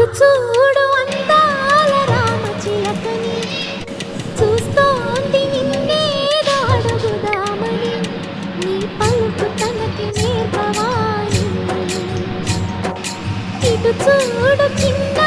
అటు చూడు అందాల రామచిలకని, చూస్తోంది నిన్నేదో అడుగుదామని, నీ పలుకు తనకి నేర్పవాని. ఇటు చూడు చిన్న